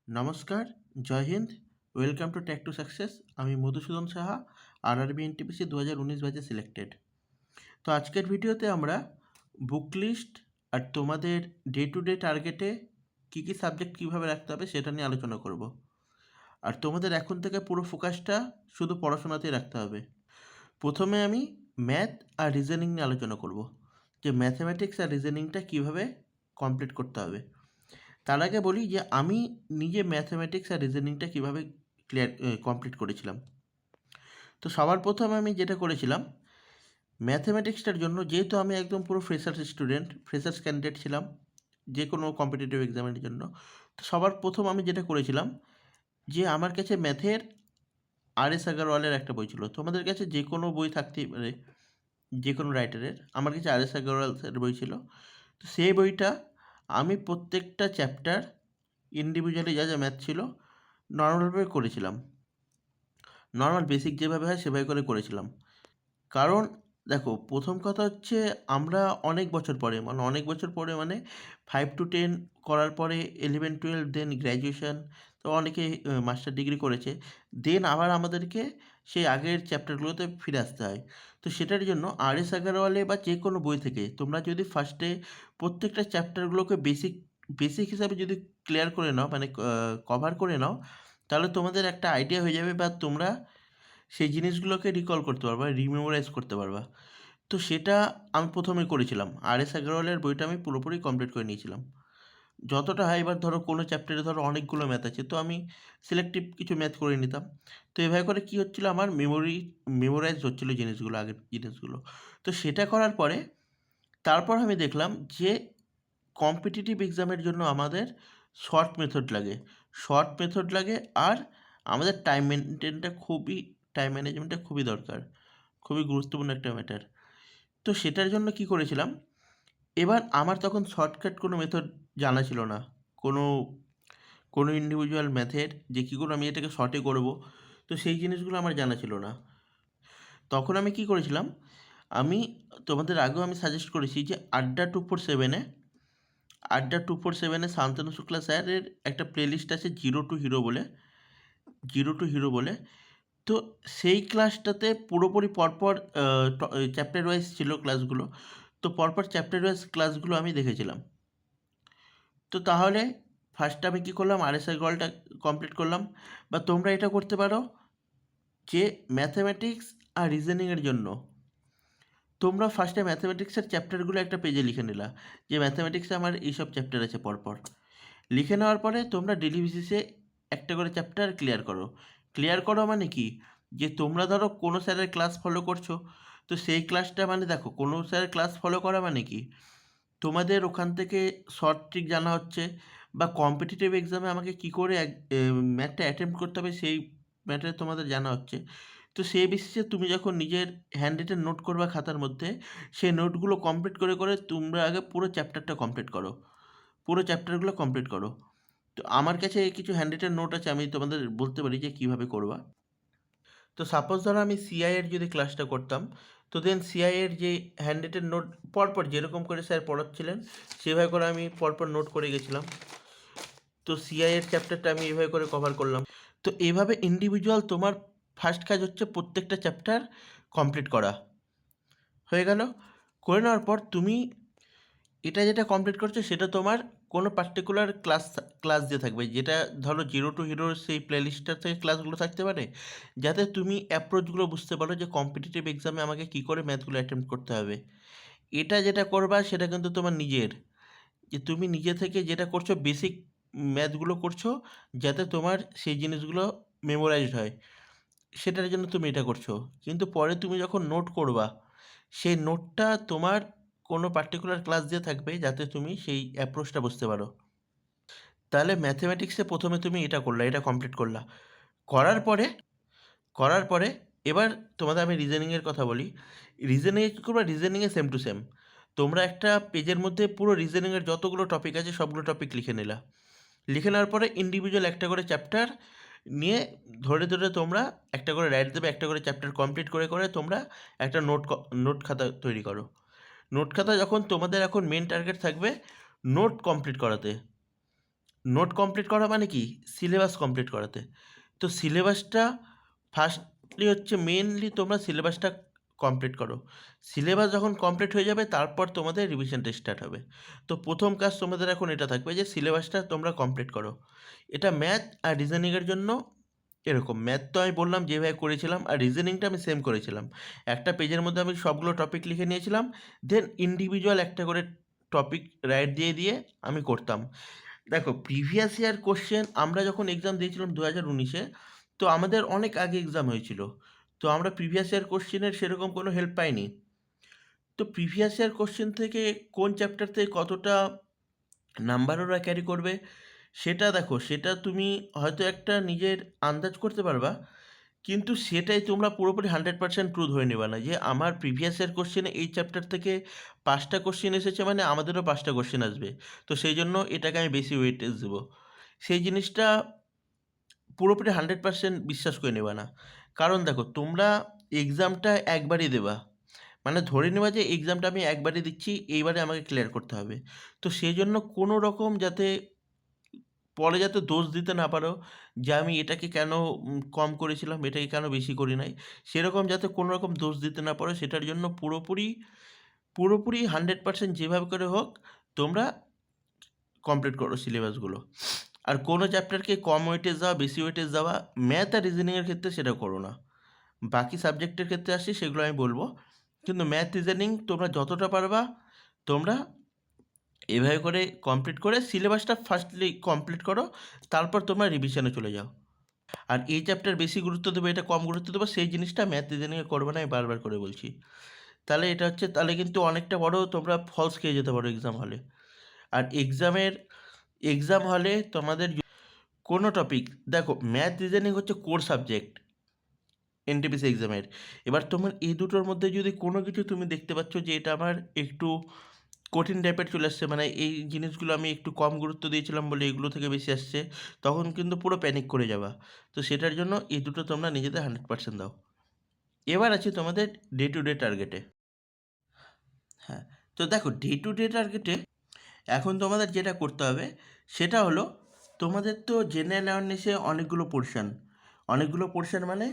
নমস্কার, Jai Hind, welcome to tech to success. আমি Madhusudan Saha, RRB NTPC 2019 ব্যাচে সিলেক্টেড। তো আজকের ভিডিওতে আমরা বুক লিস্ট আর তোমাদের ডে টু ডে টার্গেটে কী কী সাবজেক্ট কীভাবে রাখতে হবে সেটা নিয়ে আলোচনা করব। আর তোমাদের এখন থেকে পুরো ফোকাসটা শুধু পড়াশোনাতেই রাখতে হবে। প্রথমে আমি ম্যাথ আর রিজনিং নিয়ে আলোচনা করব, যে ম্যাথমেটিক্স আর রিজনিংটা কীভাবে কমপ্লিট করতে হবে। তার আগে বলি যে আমি নিজে ম্যাথমেটিক্স আর রিজনিংটা কীভাবে কমপ্লিট করেছিলাম। তো সবার প্রথমে আমি যেটা করেছিলাম, ম্যাথমেটিক্সটার জন্য যেহেতু আমি একদম পুরো ফ্রেশার্স ক্যান্ডিডেট ছিলাম যে কোনো কম্পিটিটিভ এক্সামের জন্য, তো সবার প্রথম আমি যেটা করেছিলাম যে আমার কাছে ম্যাথের আর.এস. আগারওয়ালের একটা বই ছিল। তোমাদের কাছে যে কোনো বই থাকতেই পারে, যে কোনো রাইটারের। আমার কাছে আর.এস. আগারওয়ালের বই ছিল। তো সেই বইটা আমি প্রত্যেকটা চ্যাপ্টার ইন্ডিভিজুয়ালি যা যা ম্যাথ ছিল নর্মালভাবে করেছিলাম। নর্মাল বেসিক যেভাবে হয় সেভাবে করেছিলাম। কারণ দেখো, প্রথম কথা হচ্ছে আমরা অনেক বছর পরে মানে 5 to 10 করার পরে 11-12 দেন গ্র্যাজুয়েশন, তো অনেকে মাস্টার ডিগ্রি করেছে, দেন আবার আমাদেরকে সেই আগের চ্যাপ্টারগুলোতে ফিরে আসতে হয়। তো সেটার জন্য আর.এস. আগারওয়ালে বা যে কোনো বই থেকে তোমরা যদি ফার্স্টে প্রত্যেকটা চ্যাপ্টারগুলোকে বেসিক হিসাবে যদি ক্লিয়ার করে নাও, মানে কভার করে নাও, তাহলে তোমাদের একটা আইডিয়া হয়ে যাবে বা তোমরা সেই জিনিসগুলোকে রিকল করতে পারবা, রিমেমোরাইজ করতে পারবা। তো সেটা আমি প্রথমে করেছিলাম। আর.এস. আগারওয়ালের বইটা আমি পুরোপুরি কমপ্লিট করে নিয়েছিলাম যতটা হয়। এবার ধরো কোনো চ্যাপ্টারে ধরো অনেকগুলো ম্যাথ আছে, তো আমি সিলেক্টিভ কিছু ম্যাথ করে নিতাম। তো এভাবে করে কী হচ্ছিলো, আমার মেমোরাইজ হচ্ছিলো জিনিসগুলো, আগের জিনিসগুলো। তো সেটা করার পরে তারপর আমি দেখলাম যে কম্পিটিটিভ এক্সামের জন্য আমাদের শর্ট মেথড লাগে আর আমাদের টাইম ম্যানেজমেন্টটা খুবই দরকার, খুবই গুরুত্বপূর্ণ একটা ম্যাটার। তো সেটার জন্য কি করেছিলাম, এবার আমার তখন শর্টকাট কোনো মেথড জানা ছিল না, কোনো ইন্ডিভিজুয়াল ম্যাথের যে কী করে আমি এটাকে শর্টে করব, তো সেই জিনিসগুলো আমার জানা ছিল না। তখন আমি কি করেছিলাম, আমি তোমাদের আগেও আমি সাজেস্ট করেছি যে আড্ডা 247-এ শান্তনু শুক্লা স্যারের একটা প্লেলিস্ট আছে জিরো টু হিরো বলে। তো সেই ক্লাসটাতে পুরোপুরি পরপর চ্যাপ্টার ওয়াইজ ছিল ক্লাসগুলো। তো পরপর চ্যাপ্টার ওয়াইজ ক্লাসগুলো আমি দেখেছিলাম। তো তাহলে ফার্স্টে আমি কী করলাম, আর.এস. আগারওয়ালটা কমপ্লিট করলাম। বা তোমরা এটা করতে পারো যে ম্যাথামেটিক্স আর রিজনিংয়ের জন্য তোমরা ফার্স্টে ম্যাথামেটিক্সের চ্যাপ্টারগুলো একটা পেজে লিখে নিলা, যে ম্যাথামেটিক্সে আমার এইসব চ্যাপ্টার আছে পরপর। লিখে নেওয়ার পরে তোমরা ডেলি বেসিসে একটা করে চ্যাপ্টার ক্লিয়ার করো মানে কি, যে তোমরা ধরো কোনো স্যারের ক্লাস ফলো করছো, তো সেই ক্লাসটা মানে দেখো, কোনো স্যারের ক্লাস ফলো করা মানে কি, তোমাদের ওখান থেকে শর্ট ট্রিক জানা হচ্ছে, বা কম্পিটিটিভ এক্সামে আমাকে কী করে ম্যাথটা অ্যাটেম্প্ট করতে হবে সেই ম্যাটারে তোমাদের জানা হচ্ছে। তো সেই বেসিসে তুমি যখন নিজের হ্যান্ড রিটেন নোট করবা খাতার মধ্যে, সেই নোটগুলো কমপ্লিট করে তোমরা আগে পুরো চ্যাপ্টারগুলো কমপ্লিট করো। তো আমার কাছে কিছু হ্যান্ড রিটেন নোট আছে, আমি তোমাদের বলতে পারি যে কীভাবে করবা। তো সাপোজ ধরো আমি সিআইয়ের যদি ক্লাসটা করতাম, তো দেন সিআইয়ের যে হ্যান্ড রিটেন নোট পরপর যেরকম করে স্যার পড়াচ্ছিলেন সেভাবে করে আমি পরপর নোট করে গেছিলাম। তো সিআইয়ের চ্যাপ্টারটা আমি এভাবে করে কভার করলাম। তো এইভাবে ইন্ডিভিজুয়াল তোমার ফার্স্ট কাজ হচ্ছে প্রত্যেকটা চ্যাপ্টার কমপ্লিট করা। হয়ে গেল। করে নেওয়ার পর তুমি এটা যেটা কমপ্লিট করছো সেটা তোমার কোনো পার্টিকুলার ক্লাস দিয়ে থাকবে, যেটা ধরো জিরো টু হিরোর সেই প্লেলিস্টটা থেকে ক্লাসগুলো থাকতে পারে, যাতে তুমি অ্যাপ্রোচগুলো বুঝতে পারো যে কম্পিটিটিভ এক্সামে আমাকে কী করে ম্যাথগুলো অ্যাটেম্প্ট করতে হবে। এটা যেটা করবা সেটা কিন্তু তোমার নিজের, যে তুমি নিজে থেকে যেটা করছো বেসিক ম্যাথগুলো করছো, যাতে তোমার সেই জিনিসগুলো মেমোরাইজড হয়, সেটার জন্য তুমি এটা করছো। কিন্তু পরে তুমি যখন নোট করবা, সেই নোটটা তোমার কোনো পার্টিকুলার ক্লাস দিয়ে থাকবে, যাতে তুমি সেই অ্যাপ্রোচটা বুঝতে পারো। তাহলে ম্যাথমেটিক্সে প্রথমে তুমি এটা কমপ্লিট করলা। করার পরে এবার তোমাদের আমি রিজনিংয়ের কথা বলি। রিজনিংয়ে কী করবা, রিজনিংয়ে সেম টু সেম তোমরা একটা পেজের মধ্যে পুরো রিজনিংয়ের যতগুলো টপিক আছে সবগুলো টপিক লিখে নিলা। লিখে নেওয়ার পরে ইন্ডিভিজুয়াল একটা করে চ্যাপ্টার নিয়ে ধরে তোমরা একটা করে রাইট দেবে, একটা করে চ্যাপ্টার কমপ্লিট করে তোমরা একটা নোট খাতা তৈরি করো। নোট খাতা যখন তোমাদের এখন মেন টার্গেট থাকবে নোট কমপ্লিট করাতে, নোট কমপ্লিট করা মানে কি, সিলেবাস কমপ্লিট করাতে। তো সিলেবাসটা ফার্স্টলি হচ্ছে মেনলি তোমরা সিলেবাসটা কমপ্লিট করো। সিলেবাস যখন কমপ্লিট হয়ে যাবে তারপর তোমাদের রিভিশনটা স্টার্ট হবে। তো প্রথম কাজ তোমাদের এখন এটা থাকবে যে সিলেবাসটা তোমরা কমপ্লিট করো। এটা ম্যাথ আর রিজনিংয়ের জন্য এরকম। ম্যাথ তো আমি বললাম যেভাবে করেছিলাম, আর রিজনিংটা আমি সেম করেছিলাম। একটা পেজের মধ্যে আমি সবগুলো টপিক লিখে নিয়েছিলাম, দেন ইন্ডিভিজুয়াল একটা করে টপিক রাইট দিয়ে দিয়ে আমি করতাম। দেখো প্রিভিয়াস ইয়ার কোশ্চেন আমরা যখন এক্সাম দিয়েছিলাম 2019-এ, তো আমাদের অনেক আগে এক্সাম হয়েছিল, তো আমরা প্রিভিয়াস ইয়ার কোশ্চেনের সেরকম কোনো হেল্প পাইনি। তো প্রিভিয়াস ইয়ার কোশ্চেন থেকে কোন চ্যাপ্টার থেকে কতটা নাম্বার ওরা ক্যারি করবে সেটা দেখো, সেটা তুমি হয়তো একটা নিজের আন্দাজ করতে পারবা, কিন্তু সেটাই তোমরা পুরোপুরি 100% ট্রু ধরে নেবা না যে আমার প্রিভিয়াস ইয়ার কোশ্চেনে এই চ্যাপ্টার থেকে 5টা কোশ্চেন এসেছে মানে আমাদেরও 5টা কোশ্চেন আসবে, তো সেই জন্য এটাকে আমি বেশি ওয়েটেজ দেবো। সেই জিনিসটা পুরোপুরি 100% বিশ্বাস করে নেবা না। কারণ দেখো তোমরা এক্সামটা একবারই দেবা, মানে ধরে নেওয়া যে এক্সামটা আমি একবারই দিচ্ছি, এইবারে আমাকে ক্লিয়ার করতে হবে। তো সেই জন্য কোনো রকম যাতে পরে যাতে দোষ দিতে না পারো যে আমি এটাকে কেন কম করেছিলাম, এটাকে কেন বেশি করি নাই, সেরকম যাতে কোনো রকম দোষ দিতে না পারো, সেটার জন্য পুরোপুরি পুরোপুরি 100% যেভাবে করে হোক তোমরা কমপ্লিট করো সিলেবাসগুলো। আর কোনো চ্যাপ্টারকে কম ওয়েটেজ দেওয়া, বেশি ওয়েটেজ দেওয়া, ম্যাথ আর রিজনিংয়ের ক্ষেত্রে সেটা করো না। বাকি সাবজেক্টের ক্ষেত্রে আসি, সেগুলো আমি বলবো, কিন্তু ম্যাথ রিজনিং তোমরা যতটা পারবা তোমরা এভাবে করে কমপ্লিট করে সিলেবাসটা ফার্স্টলি কমপ্লিট করো, তারপর তোমরা রিভিশনে চলে যাও। আর এই চ্যাপ্টার বেশি গুরুত্ব দেবো, এটা কম গুরুত্ব দেবো, সেই জিনিসটা ম্যাথ রিজনিংয়ে করবে না, আমি বারবার করে বলছি। তাহলে এটা হচ্ছে, তাহলে কিন্তু অনেকটা বড় তোমরা ফলস খেয়ে যেতে পারো এক্সাম হলে। আর এক্সাম হলে তোমাদের কোনো টপিক, দেখো ম্যাথ রিজনিং হচ্ছে কোর সাবজেক্ট এনটিপিসি এক্সামের। এবার তোমার এই দুটোর মধ্যে যদি কোনো কিছু তুমি দেখতে পাচ্ছ যে এটা আমার একটু কঠিন টাইপের চলে আসছে, মানে এই জিনিসগুলো আমি একটু কম গুরুত্ব দিয়েছিলাম বলে এগুলো থেকে বেশি আসছে, তখন কিন্তু পুরো প্যানিক করে যাবা। তো সেটার জন্য এই দুটো তোমরা নিজেদের 100% দাও। এবার আছে তোমাদের ডে টু ডে টার্গেটে। হ্যাঁ, তো দেখো ডে টু ডে টার্গেটে এখন তোমাদের যেটা করতে হবে সেটা হলো, তোমাদের তো জেনারেল অ্যাওয়ারনেসে অনেকগুলো পোর্শন মানে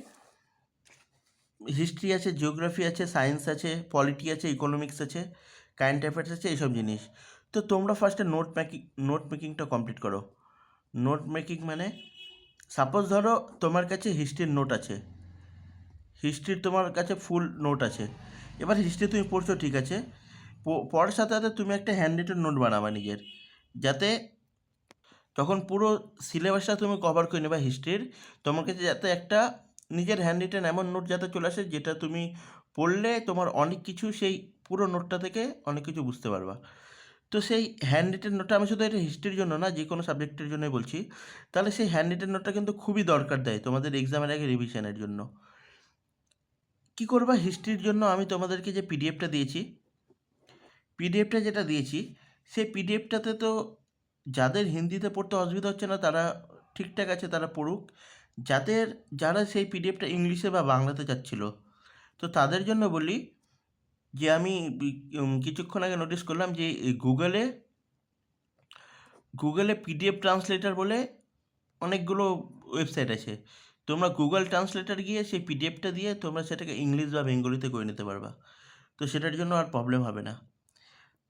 হিস্ট্রি আছে, জিওগ্রাফি আছে, সায়েন্স আছে, পলিটি আছে, ইকোনমিক্স আছে, কারেন্ট অ্যাফেয়ার্স আছে, এইসব জিনিস। তো তোমরা ফার্স্টে নোট মেকিংটা কমপ্লিট করো। নোট মেকিং মানে সাপোজ ধরো তোমার কাছে হিস্ট্রির নোট আছে, হিস্ট্রির তোমার কাছে ফুল নোট আছে। এবার হিস্ট্রি তুমি পড়ছো ঠিক আছে, পড়ার সাথে সাথে তুমি একটা হ্যান্ড রিটেন নোট বানাবা নিজের, যাতে তখন পুরো সিলেবাসটা তুমি কভার করে নেবা হিস্ট্রির, তোমার কাছে যাতে একটা নিজের হ্যান্ড রিটেন এমন নোট যাতে চলে আসে যেটা তুমি পড়লে তোমার অনেক কিছু সেই পুরো নোটটা থেকে অনেক কিছু বুঝতে পারবা। তো সেই হ্যান্ড রিটেন নোটটা, আমি শুধু এটা হিস্ট্রির জন্য না, যে কোনো সাবজেক্টের জন্যই বলছি, তাহলে সেই হ্যান্ড রিটেন নোটটা কিন্তু খুবই দরকার দেয় তোমাদের এক্সামের আগে রিভিশনের জন্য। কী করবা, হিস্ট্রির জন্য আমি তোমাদেরকে যে পিডিএফটা দিয়েছি, পিডিএফটা যেটা দিয়েছি, সেই পিডিএফটাতে তো যাদের হিন্দিতে পড়তে অসুবিধা হচ্ছে না তারা ঠিকঠাক আছে, তারা পড়ুক। যারা সেই পিডিএফটা ইংলিশে বা বাংলাতে চাচ্ছিল, তো তাদের জন্য বলি যে আমি কিছুক্ষণ আগে নোটিস করলাম যে গুগলে পিডিএফ ট্রান্সলেটার বলে অনেকগুলো ওয়েবসাইট আছে। তোমরা গুগল ট্রান্সলেটার গিয়ে সেই পিডিএফটা দিয়ে তোমরা সেটাকে ইংলিশ বা বেঙ্গলিতে করে নিতে পারবা। তো সেটার জন্য আর প্রবলেম হবে না।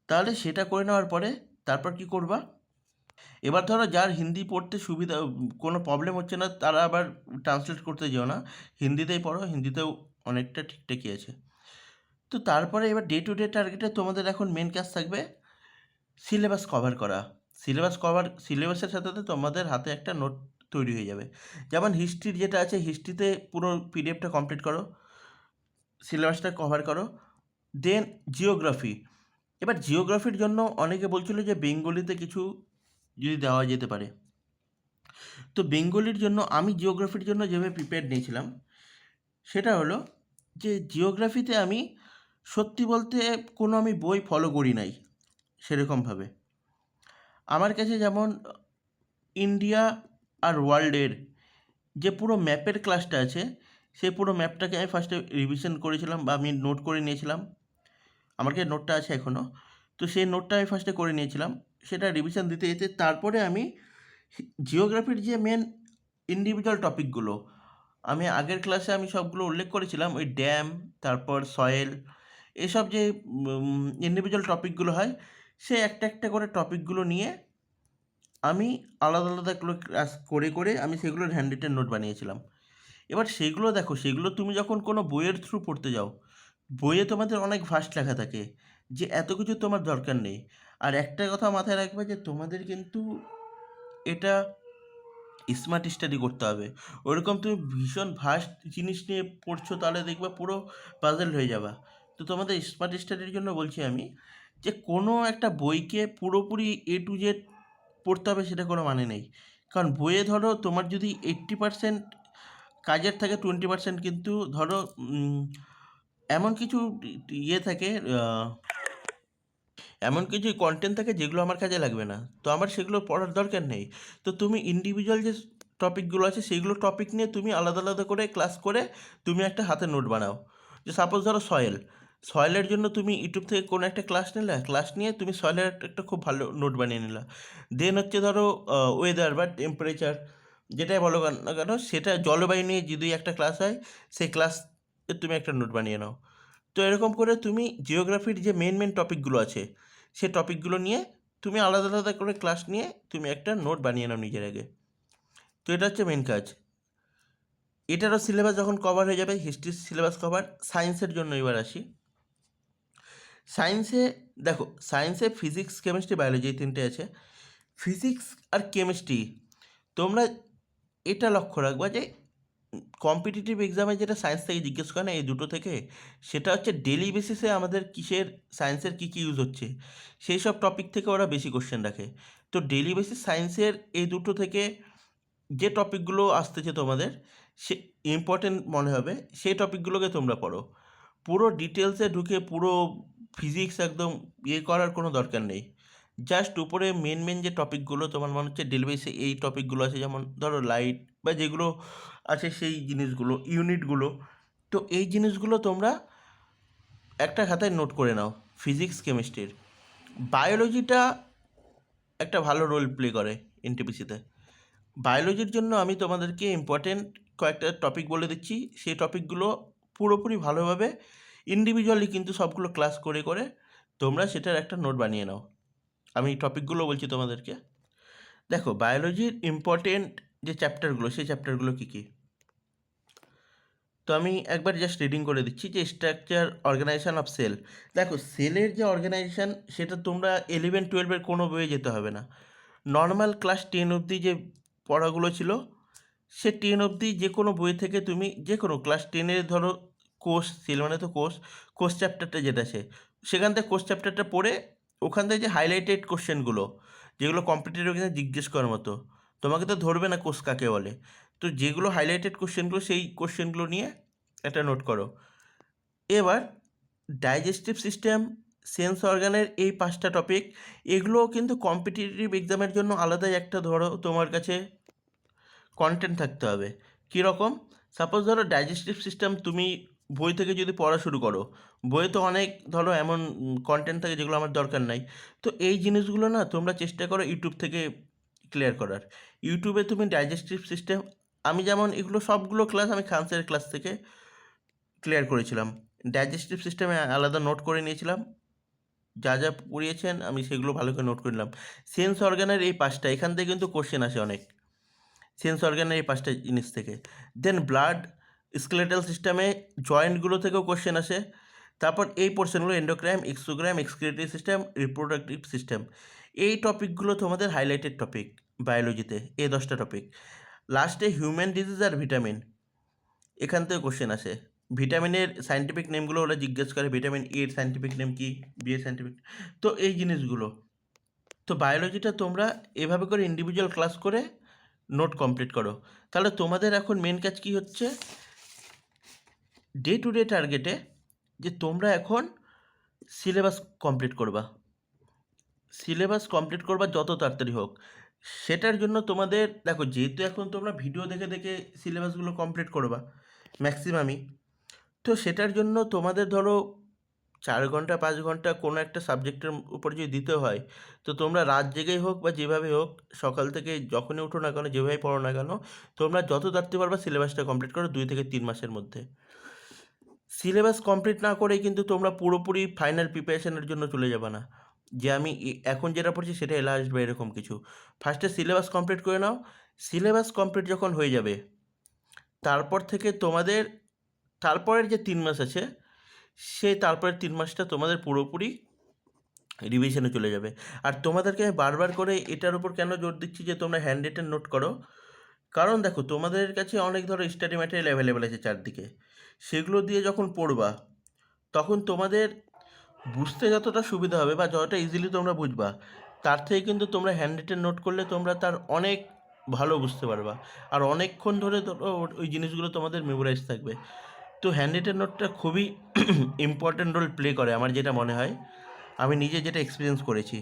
তাহলে সেটা করে নেওয়ার পরে তারপর কি করবা, এবার ধরো যার হিন্দি পড়তে সুবিধা, কোনো প্রবলেম হচ্ছে না, তারা আবার ট্রান্সলেট করতে যেও না, হিন্দিতেই পড়ো, হিন্দিতেও অনেকটা ঠিকঠাকই আছে। তো তারপরে এবার ডে টু ডে টার্গেটে তোমাদের এখন মেন কাজ থাকবে সিলেবাস কভার করা। সিলেবাসের সাথে সাথে তোমাদের হাতে একটা নোট তৈরি হয়ে যাবে। যেমন হিস্ট্রির যেটা আছে, হিস্ট্রিতে পুরো পিডিএফটা কমপ্লিট করো, সিলেবাসটা কভার করো। দেন জিওগ্রাফি, এবার জিওগ্রাফির জন্য অনেকে বলছিল যে বেঙ্গলিতে কিছু যদি দেওয়া যেতে পারে। তো বেঙ্গলির জন্য আমি জিওগ্রাফির জন্য যেভাবে প্রিপেয়ার নিয়েছিলাম সেটা হলো যে জিওগ্রাফিতে আমি সত্যি বলতে কোনো আমি বই ফলো করি নাই সেরকমভাবে। আমার কাছে যেমন ইন্ডিয়া আর ওয়ার্ল্ডের যে পুরো ম্যাপের ক্লাসটা আছে, সেই পুরো ম্যাপটাকে আমি ফার্স্টে রিভিশন করেছিলাম বা আমি নোট করে নিয়েছিলাম, আমার কাছে নোটটা আছে এখনও। তো সেই নোটটা আমি ফার্স্টে করে নিয়েছিলাম, সেটা রিভিশন দিতে যেতে তারপরে আমি জিওগ্রাফির যে মেন ইন্ডিভিজুয়াল টপিকগুলো আমি আগের ক্লাসে সবগুলো উল্লেখ করেছিলাম, ওই ড্যাম, তারপর সয়েল, এসব যে ইন্ডিভিজুয়াল টপিকগুলো হয়, সে একটা একটা করে টপিকগুলো নিয়ে আমি আলাদা আলাদা ক্লাস করে করে আমি সেগুলোর হ্যান্ডরিটেন নোট বানিয়েছিলাম। এবার সেগুলো দেখো, সেগুলো তুমি যখন কোনো বইয়ের থ্রু পড়তে যাও, বইয়ে তোমাদের অনেক ভাস্ট লেখা থাকে, যে এত কিছু তোমার দরকার নেই। আর একটা কথা মাথায় রাখবে, যে তোমাদের কিন্তু এটা স্মার্ট স্টাডি করতে হবে। ওরকম তুমি ভীষণ ভাস্ট জিনিস নিয়ে পড়ছো, তাহলে দেখবা পুরো পাজল হয়ে যাবা। তো তোমাদের স্মার্ট স্টাডির জন্য বলছি আমি, যে কোনো একটা বইকে পুরোপুরি A to Z পড়তে হবে সেটা কোনো মানে নেই। কারণ বইয়ে ধরো তোমার যদি 80% কাজের থাকে, 20% কিন্তু ধরো এমন কিছু থাকে, এমন কিছু কন্টেন্ট থাকে যেগুলো আমার কাজে লাগবে না, তো আমার সেগুলো পড়ার দরকার নেই। তো তুমি ইন্ডিভিজুয়াল যে টপিকগুলো আছে সেইগুলো টপিক নিয়ে তুমি আলাদা আলাদা করে ক্লাস করে তুমি একটা হাতে নোট বানাও। যে সাপোজ ধরো সয়েলের জন্য তুমি ইউটিউব থেকে কোনো একটা ক্লাস নিয়ে তুমি সয়েলের একটা খুব ভালো নোট বানিয়ে নিলা। দেন হচ্ছে ধরো ওয়েদার বা টেম্পারেচার, যেটাই বলো না কেন, সেটা জলবায়ু নিয়ে যদি একটা ক্লাস হয়, সেই ক্লাস তুমি একটা নোট বানিয়ে নাও। তো এরকম করে তুমি জিওগ্রাফির যে মেন টপিকগুলো আছে, সে টপিকগুলো নিয়ে তুমি আলাদা আলাদা করে ক্লাস নিয়ে তুমি একটা নোট বানিয়ে নাও নিজের আগে। তো এটা হচ্ছে মেন কাজ। এটারও সিলেবাস যখন কভার হয়ে যাবে, হিস্ট্রির সিলেবাস কভার। সায়েন্সের জন্য এবার আসি। সায়েন্সে দেখো, সায়েন্সে ফিজিক্স, কেমিস্ট্রি, বায়োলজি, এই তিনটে আছে। ফিজিক্স আর কেমিস্ট্রি তোমরা এটা লক্ষ্য রাখবা, যে কম্পিটিটিভ এক্সামে যেটা সায়েন্স থেকে জিজ্ঞেস করে না, এই দুটো থেকে, সেটা হচ্ছে ডেলি বেসিসে আমাদের সায়েন্সের কী কী ইউজ হচ্ছে, সেই সব টপিক থেকে ওরা বেশি কোশ্চেন রাখে। তো ডেলি বেসিস সায়েন্সের এই দুটো থেকে যে টপিকগুলো আসতেছে তোমাদের, সে ইম্পর্টেন্ট মনে হবে, সেই টপিকগুলোকে তোমরা পড়ো। পুরো ডিটেলসে ঢুকে পুরো ফিজিক্স একদম করার কোনো দরকার নেই। জাস্ট উপরে মেন যে টপিকগুলো তোমার মনে হচ্ছে ডেলি বেসে এই টপিকগুলো আছে, যেমন ধরো লাইট বা যেগুলো আছে সেই জিনিসগুলো, ইউনিটগুলো, তো এই জিনিসগুলো তোমরা একটা খাতায় নোট করে নাও। ফিজিক্স, কেমিস্ট্রির। বায়োলজিটা একটা ভালো রোল প্লে করে এনটিপিসিতে। বায়োলজির জন্য আমি তোমাদেরকে ইম্পর্টেন্ট কয়েকটা টপিক বলে দিচ্ছি, সেই টপিকগুলো পুরোপুরি ভালোভাবে ইন্ডিভিজুয়ালি কিন্তু সবগুলো ক্লাস করে করে তোমরা সেটার একটা নোট বানিয়ে নাও। আমি টপিকগুলো বলছি তোমাদেরকে। দেখো, বায়োলজির ইম্পর্টেন্ট যে চ্যাপ্টারগুলো, সেই চ্যাপ্টারগুলো কী কী, তো আমি একবার জাস্ট রিডিং করে দিচ্ছি। যে স্ট্রাকচার, অর্গানাইজেশন অফ সেল। দেখো, সেলের যে অর্গানাইজেশন, সেটা তোমরা 11-12 কোনো বইয়ে যেতে হবে না। নর্মাল ক্লাস 10 অবধি যে পড়াগুলো ছিল, সে 10 অবধি যে কোনো বই থেকে তুমি যে কোনো ক্লাস 10-এর ধরো কোর্স, সেল মানে তো কোর্স চ্যাপ্টারটা যেটা আছে, সেখান থেকে কোর্স চ্যাপ্টারটা পড়ে ওখান থেকে যে হাইলাইটেড কোশ্চেনগুলো, যেগুলো কম্পিটিটিভ এক্সামে জিজ্ঞেস করার মতো, তোমাকে তো ধরবে না কোর্স কাকে বলে, তো যেগুলো হাইলাইটেড কোশ্চেনগুলো, সেই কোশ্চেনগুলো নিয়ে একটা নোট করো। এবার ডাইজেস্টিভ সিস্টেম, সেন্স অর্গানের এই 5টা টপিক, এগুলো কিন্তু কম্পিটিটিভ এক্সামের জন্য আলাদাই একটা ধরো তোমার কাছে কন্টেন্ট থাকতে হবে। কীরকম? সাপোজ ধরো ডাইজেস্টিভ সিস্টেম তুমি বই থেকে যদি পড়া শুরু করো, বইয়ে তো অনেক ধরো এমন কন্টেন্ট থাকে যেগুলো আমার দরকার নাই। তো এই জিনিসগুলো না তোমরা চেষ্টা করো ইউটিউব থেকে ক্লিয়ার করার। ইউটিউবে তুমি ডাইজেস্টিভ সিস্টেম, আমি যেমন এগুলো সবগুলো ক্লাস আমি খানসের ক্লাস থেকে ক্লিয়ার করেছিলাম। ডাইজেস্টিভ সিস্টেমে আলাদা নোট করে নিয়েছিলাম, যা যা পড়িয়েছেন আমি সেগুলো ভালো করে নোট করে নিলাম। সেন্স অর্গানের এই 5টা, এখান থেকে কিন্তু কোশ্চেন আসে অনেক, সেন্স অর্গানের এই 5টা জিনিস থেকে। দেন ব্লাড, স্কেলেটাল সিস্টেমে জয়েন্টগুলো থেকেও কোশ্চেন আসে। তারপর এই পোর্শনগুলো endocrine, exocrine, excretory system, reproductive system, এই টপিকগুলো তোমাদের হাইলাইটেড টপিক বায়োলজিতে, এই 10টা টপিক। লাস্টে হিউম্যান ডিজিজ আর ভিটামিন, এখান থেকে কোশ্চেন আসে। ভিটামিনের সায়েন্টিফিক নেমগুলো ওরা জিজ্ঞেস করে, ভিটামিন এ এর সায়েন্টিফিক নেম কি, বি এর সায়েন্টিফিক, তো এই জিনিসগুলো। তো বায়োলজিটা তোমরা এভাবে করে ইন্ডিভিজুয়াল ক্লাস করে নোট কমপ্লিট করো। তাহলে তোমাদের এখন মেন কাজ কী হচ্ছে, ডে টু ডে টার্গেটে, যে তোমরা এখন সিলেবাস কমপ্লিট করবা। সিলেবাস কমপ্লিট করবা যত তাড়াতাড়ি হোক। সেটার জন্য তোমাদের দেখো, যেহেতু এখন তোমরা ভিডিও দেখে দেখে সিলেবাসগুলো কমপ্লিট করবা ম্যাক্সিমামই, তো সেটার জন্য তোমাদের ধরো 4 ঘন্টা 5 ঘন্টা কোনো একটা সাবজেক্টের উপর যদি দিতে হয়, তো তোমরা রাত জেগেই হোক বা যেভাবে হোক, সকাল থেকে যখনই উঠো না কেন, যেভাবেই পড়ো না কেন, তোমরা যত তাড়াতাড়ি পারবা সিলেবাসটা কমপ্লিট করো 2 থেকে 3 মাসের মধ্যে। সিলেবাস কমপ্লিট না করেই কিন্তু তোমরা পুরোপুরি ফাইনাল প্রিপারেশনের জন্য চলে যাবে না। যে আমি এখন যেটা পড়ছি সেটা এলা আসবে এরকম কিছু। ফার্স্টে সিলেবাস কমপ্লিট করে নাও। সিলেবাস কমপ্লিট যখন হয়ে যাবে, তারপর থেকে তোমাদের তারপরের যে 3 মাস আছে, সেই তারপরের 3 মাসটা তোমাদের পুরোপুরি রিভিশনে চলে যাবে। আর তোমাদেরকে আমি বারবার করে এটার উপর কেন জোর দিচ্ছি যে তোমরা হ্যান্ড রিটেন নোট করো, কারণ দেখো তোমাদের কাছে অনেক ধরো স্টাডি ম্যাটেরিয়াল অ্যাভেলেবেল আছে চারদিকে। সেগুলো দিয়ে যখন পড়বা, তখন তোমাদের বুঝতে যতটা সুবিধা হবে বা যতটা ইজিলি তোমরা বুঝবা, তার থেকে কিন্তু তোমরা হ্যান্ড রিটেন নোট করলে তোমরা তার অনেক ভালো বুঝতে পারবা। আর অনেকক্ষণ ধরে ধরো ওই জিনিসগুলো তোমাদের মেমোরাইজ থাকবে। তো হ্যান্ড রিটেন নোটটা খুবই ইম্পর্ট্যান্ট রোল প্লে করে আমার যেটা মনে হয়। আমি নিজে যেটা এক্সপিরিয়েন্স করেছি।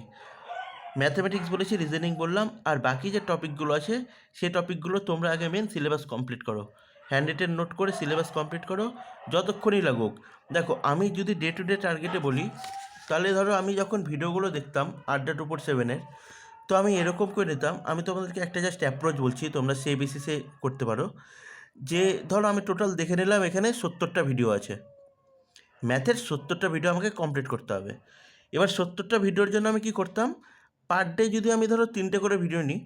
ম্যাথামেটিক্স বলেছি, রিজনিং বললাম, আর বাকি যে টপিকগুলো আছে সেই টপিকগুলো তোমরা আগে মেন সিলেবাস কমপ্লিট করো। হ্যান্ড রিটেন নোট করে সিলেবাস কমপ্লিট করো যতক্ষণই লাগুক। দেখো আমি যদি ডে টু ডে টার্গেটে বলি, তাহলে ধরো আমি যখন ভিডিওগুলো দেখতাম আড্ডা 247-এর, তো আমি এরকম করে নিতাম, আমি তোমাদেরকে একটা জাস্ট অ্যাপ্রোচ বলছি, তোমরা সেই বেসিসে করতে পারো। যে ধরো আমি টোটাল দেখে নিলাম এখানে 70টা ভিডিও আছে, ম্যাথের 70টা ভিডিও আমাকে কমপ্লিট করতে হবে। এবার 70টা ভিডিওর জন্য আমি কী করতাম, পার ডে যদি আমি ধরো 3টে করে ভিডিও নিই,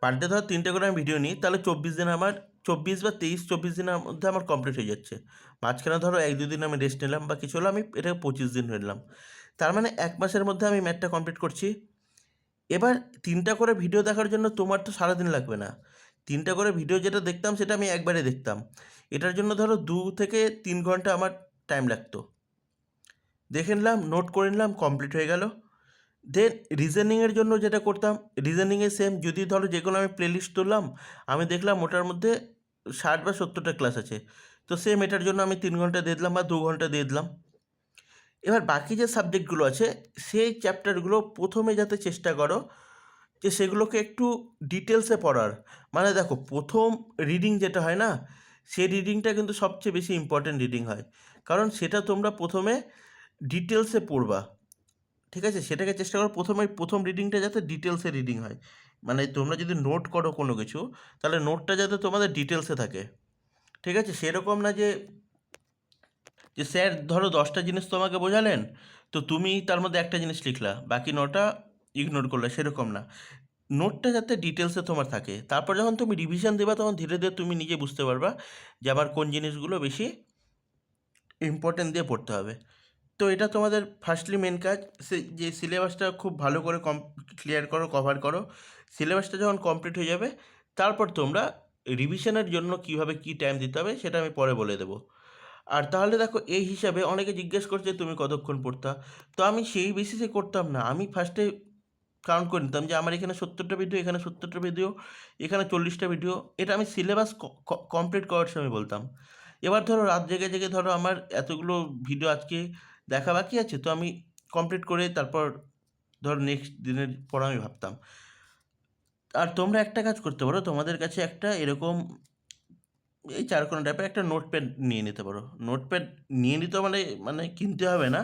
পার ডে ধরো 3টে করে আমি ভিডিও নিই, তাহলে 24 দিন আমার 24 বা 23-24 দিনের মধ্যে আমার কমপ্লিট হয়ে যাচ্ছে। মাঝখানে ধরো 1-2 দিন আমি রেস্ট নিলাম বা কিছু হলো, আমি এটাকে 25 দিন হয়ে নিলাম। তার মানে 1 মাসের মধ্যে আমি ম্যাথটা কমপ্লিট করছি। এবার 3টা করে ভিডিও দেখার জন্য তোমার তো সারাদিন লাগবে না। 3টা করে ভিডিও যেটা দেখতাম সেটা আমি একবারে দেখতাম। এটার জন্য ধরো 2 থেকে 3 ঘন্টা আমার টাইম লাগতো। দেখে নিলাম, নোট করে নিলাম, কমপ্লিট হয়ে গেল। দেন রিজনিংয়ের জন্য যেটা করতাম, রিজনিংয়ে সেম, যদি ধরো যে কোনো আমি প্লেলিস্ট তুললাম, আমি দেখলাম ওটার মধ্যে 60 বা 70টা ক্লাস আছে, তো সেম এটার জন্য আমি 3 ঘন্টা দিয়ে দিলাম বা 2 ঘন্টা দিয়ে দিলাম। এবার বাকি যে সাবজেক্টগুলো আছে সেই চ্যাপ্টারগুলো প্রথমে যাতে চেষ্টা করো যে সেগুলোকে একটু ডিটেলসে পড়ার। মানে দেখো প্রথম রিডিং যেটা হয় না, সেই রিডিংটা কিন্তু সবচেয়ে বেশি ইম্পর্ট্যান্ট রিডিং হয়, কারণ সেটা তোমরা প্রথমে ডিটেলসে পড়বা। ঠিক আছে, সেটাকে চেষ্টা করো প্রথম রিডিংটা যাতে ডিটেলসে রিডিং হয়। মানে তোমরা যদি নোট করো কোনো কিছু, তাহলে নোটটা যাতে তোমাদের ডিটেলসে থাকে। ঠিক আছে, সেরকম না যে যে স্যার ধরো 10টা জিনিস তোমাকে বোঝালেন, তো তুমি তার মধ্যে একটা জিনিস লিখলা, বাকি 9টা ইগনোর করলে, সেরকম না। নোটটা যাতে ডিটেলসে তোমার থাকে, তারপর যখন তুমি রিভিশন দেবা তখন ধীরে ধীরে তুমি নিজে বুঝতে পারবা যে আমার কোন জিনিসগুলো বেশি ইম্পর্টেন্ট দিয়ে পড়তে হবে। তো এটা তোমাদের ফার্স্টলি মেন কাজ, যে সিলেবাসটা খুব ভালো করে ক্লিয়ার করো, কভার করো। সিলেবাসটা যখন কমপ্লিট হয়ে যাবে, তারপর তোমরা রিভিশনের জন্য কীভাবে কী টাইম দিতে হবে সেটা আমি পরে বলে দেবো। আর তাহলে দেখো এই হিসাবে অনেকে জিজ্ঞেস করছে তুমি কতক্ষণ পড়তা, তো আমি সেই বেসিসে করতাম না। আমি ফার্স্টে কাউন্ট করে নিতাম যে আমার এখানে 70টা ভিডিও, এখানে 70টা ভিডিও, এখানে 40টা ভিডিও, এটা আমি সিলেবাস কমপ্লিট করার সময় বলতাম। এবার ধরো রাত জেগে জেগে ধরো আমার এতগুলো ভিডিও আজকে দেখা বাকি আছে, তো আমি কমপ্লিট করে তারপর ধরো নেক্সট দিনের পর আমি ভাবতাম। আর তোমরা একটা কাজ করতে পারো, তোমাদের কাছে একটা এরকম এই চারকোনা টাইপের একটা নোটপ্যাড নিয়ে নিতে পারো। নোটপ্যাড নিয়ে নিতে মানে মানে কিনতে হবে না।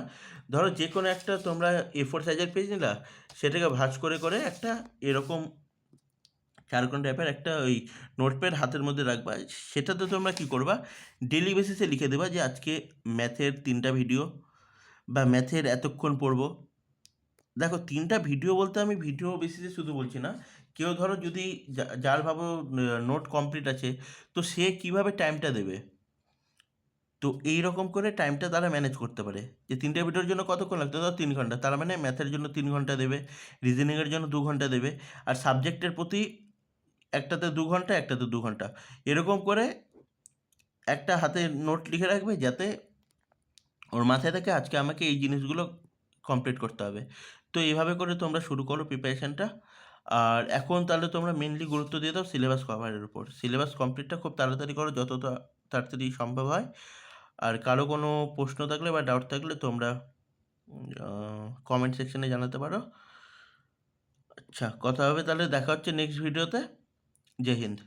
ধরো যে কোনো একটা তোমরা A4 সাইজের পেজ নিলা, সেটাকে ভাঁজ করে করে একটা এরকম চারকোনা টাইপের একটা ওই নোটপ্যাড হাতের মধ্যে রাখবা। সেটাতে তোমরা কী করবা, ডেইলি বেসিসে লিখে দেবা যে আজকে ম্যাথের 3টা ভিডিও বা ম্যাথের এতক্ষণ পড়বো। দেখো 3টা ভিডিও বলতে আমি ভিডিও বেসিসে শুধু বলছি না, কেউ ধরো যদি যার ভাবো নোট কমপ্লিট আছে, তো সে কীভাবে টাইমটা দেবে, তো এই রকম করে টাইমটা তারা ম্যানেজ করতে পারে। যে 3টে ভিডিওর জন্য কতক্ষণ লাগতো, ধরো 3 ঘন্টা, তার মানে ম্যাথের জন্য 3 ঘন্টা দেবে, রিজনিংয়ের জন্য 2 ঘন্টা দেবে, আর সাবজেক্টের প্রতি একটাতে 2 ঘন্টা, একটাতে 2 ঘন্টা, এরকম করে একটা হাতে নোট লিখে রাখবে যাতে ওর মাথায় থাকে আজকে আমাকে এই জিনিসগুলো কমপ্লিট করতে হবে। তো এইভাবে করে তোমরা শুরু করো প্রিপারেশানটা। আর এখন তাহলে তোমরা মেনলি গুরুত্ব দিয়ে দাও সিলেবাস কভারের উপর। সিলেবাস কমপ্লিটটা খুব তাড়াতাড়ি করো, যত তাড়াতাড়ি সম্ভব হয়। আর কারো কোনো প্রশ্ন থাকলে বা ডাউট থাকলে তোমরা কমেন্ট সেকশনে জানাতে পারো। আচ্ছা, কথা হবে তাহলে, দেখা হচ্ছে নেক্সট ভিডিওতে। জয় হিন্দ।